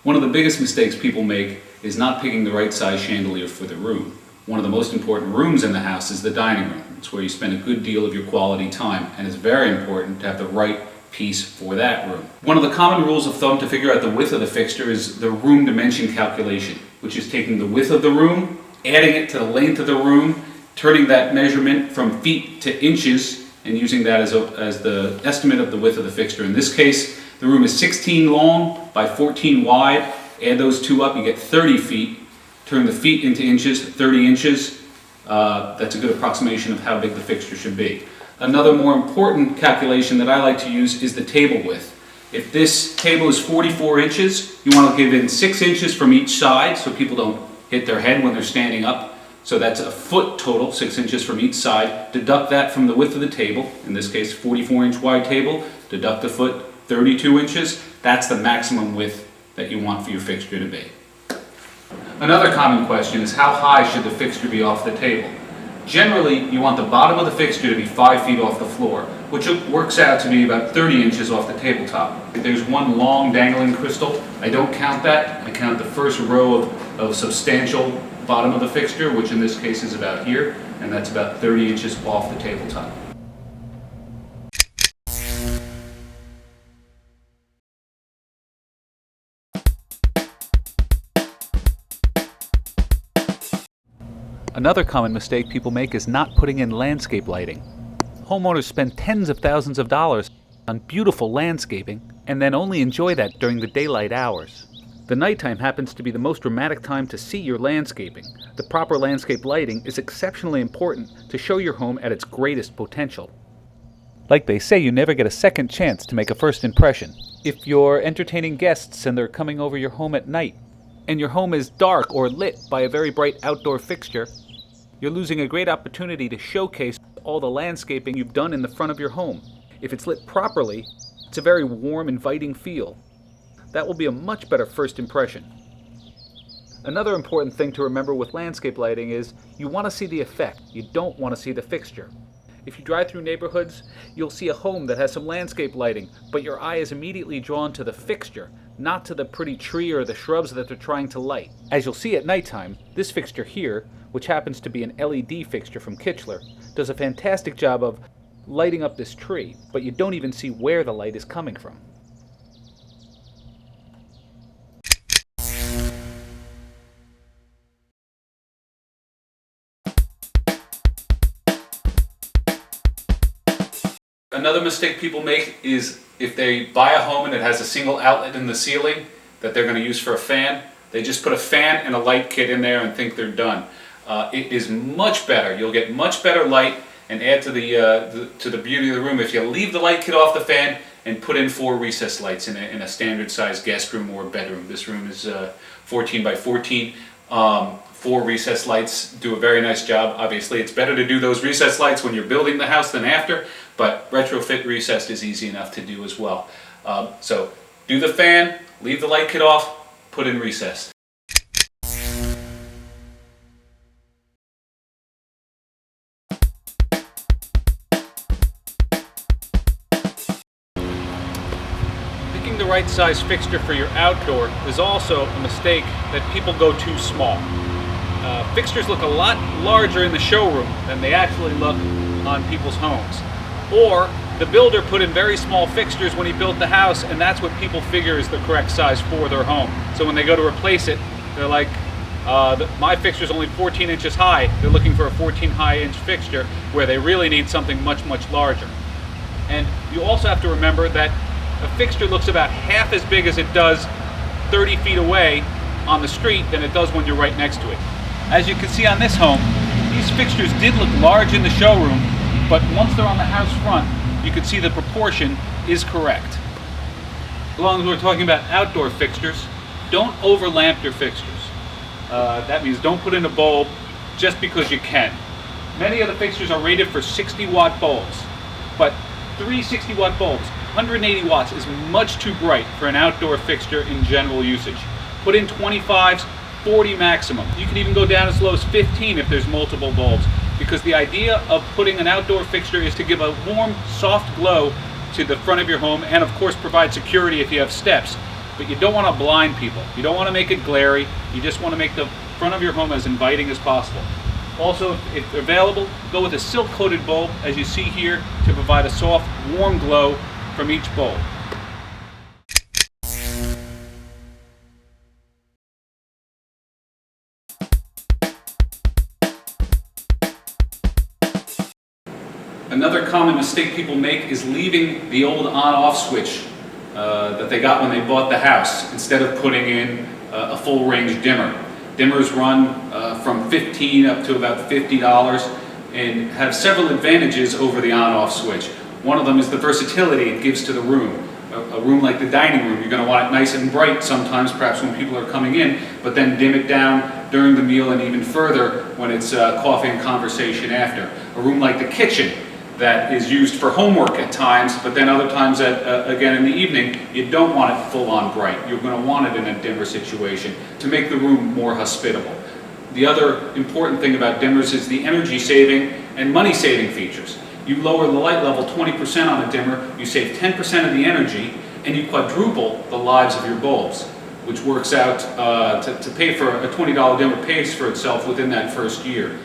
One of the biggest mistakes people make is not picking the right size chandelier for the room. One of the most important rooms in the house is the dining room. It's where you spend a good deal of your quality time, and it's very important to have the right piece for that room. One of the common rules of thumb to figure out the width of the fixture is the room dimension calculation, which is taking the width of the room, adding it to the length of the room, turning that measurement from feet to inches, and using that as the estimate of the width of the fixture. In this case, the room is 16 long by 14 wide. Add those two up, you get 30 feet. Turn the feet into inches, 30 inches. That's a good approximation of how big the fixture should be. Another more important calculation that I like to use is the table width. If this table is 44 inches, you want to give in 6 inches from each side so people don't hit their head when they're standing up. So that's a foot total, 6 inches from each side. Deduct that from the width of the table, in this case 44-inch wide table. Deduct a foot, 32 inches. That's the maximum width that you want for your fixture to be. Another common question is how high should the fixture be off the table? Generally, you want the bottom of the fixture to be 5 feet off the floor, which works out to be about 30 inches off the tabletop. If there's one long dangling crystal, I don't count that. I count the first row of substantial bottom of the fixture, which in this case is about here, and that's about 30 inches off the tabletop. Another common mistake people make is not putting in landscape lighting. Homeowners spend tens of thousands of dollars on beautiful landscaping and then only enjoy that during the daylight hours. The nighttime happens to be the most dramatic time to see your landscaping. The proper landscape lighting is exceptionally important to show your home at its greatest potential. Like they say, you never get a second chance to make a first impression. If you're entertaining guests and they're coming over your home at night, and your home is dark or lit by a very bright outdoor fixture, you're losing a great opportunity to showcase all the landscaping you've done in the front of your home. If it's lit properly, it's a very warm, inviting feel. That will be a much better first impression. Another important thing to remember with landscape lighting is you want to see the effect. You don't want to see the fixture. If you drive through neighborhoods, you'll see a home that has some landscape lighting, but your eye is immediately drawn to the fixture, not to the pretty tree or the shrubs that they're trying to light. As you'll see at nighttime, this fixture here, which happens to be an LED fixture from Kichler, does a fantastic job of lighting up this tree, but you don't even see where the light is coming from. Another mistake people make is if they buy a home and it has a single outlet in the ceiling that they're going to use for a fan, they just put a fan and a light kit in there and think they're done. It is much better. You'll get much better light and add to the beauty of the room if you leave the light kit off the fan and put in 4 recessed lights in a standard size guest room or bedroom. This room is 14 by 14. 4 recessed lights do a very nice job. Obviously, it's better to do those recessed lights when you're building the house than after, but retrofit recessed is easy enough to do as well. So do the fan, leave the light kit off, put in recessed. Picking the right size fixture for your outdoor is also a mistake that people go too small. Fixtures look a lot larger in the showroom than they actually look on people's homes. Or the builder put in very small fixtures when he built the house, and that's what people figure is the correct size for their home. So when they go to replace it, they're like, my fixture's only 14 inches high. They're looking for a 14 high inch fixture where they really need something much, much larger. And you also have to remember that a fixture looks about half as big as it does 30 feet away on the street than it does when you're right next to it. As you can see on this home, these fixtures did look large in the showroom, but once they're on the house front, you can see the proportion is correct. As long as we're talking about outdoor fixtures, don't overlamp your fixtures. That means don't put in a bulb just because you can. Many of the fixtures are rated for 60 watt bulbs, but 3 60 watt bulbs, 180 watts is much too bright for an outdoor fixture in general usage. Put in 25s, 40 maximum. You can even go down as low as 15 if there's multiple bulbs, because the idea of putting an outdoor fixture is to give a warm, soft glow to the front of your home and of course provide security if you have steps. but you don't want to blind people. You don't want to make it glary. You just want to make the front of your home as inviting as possible. Also, if available, go with a silk-coated bulb, as you see here, to provide a soft, warm glow from each bulb. Another common mistake people make is leaving the old on-off switch that they got when they bought the house, instead of putting in a full-range dimmer. Dimmers run from $15 up to about $50 and have several advantages over the on-off switch. One of them is the versatility it gives to the room. A room like the dining room, you're going to want it nice and bright sometimes, perhaps when people are coming in, but then dim it down during the meal and even further when it's coffee and conversation after. A room like the kitchen, that is used for homework at times, but then other times, again in the evening, you don't want it full on bright. You're going to want it in a dimmer situation to make the room more hospitable. The other important thing about dimmers is the energy saving and money saving features. You lower the light level 20% on a dimmer, you save 10% of the energy, and you quadruple the lives of your bulbs, which works out to pay for a $20 dimmer pays for itself within that first year.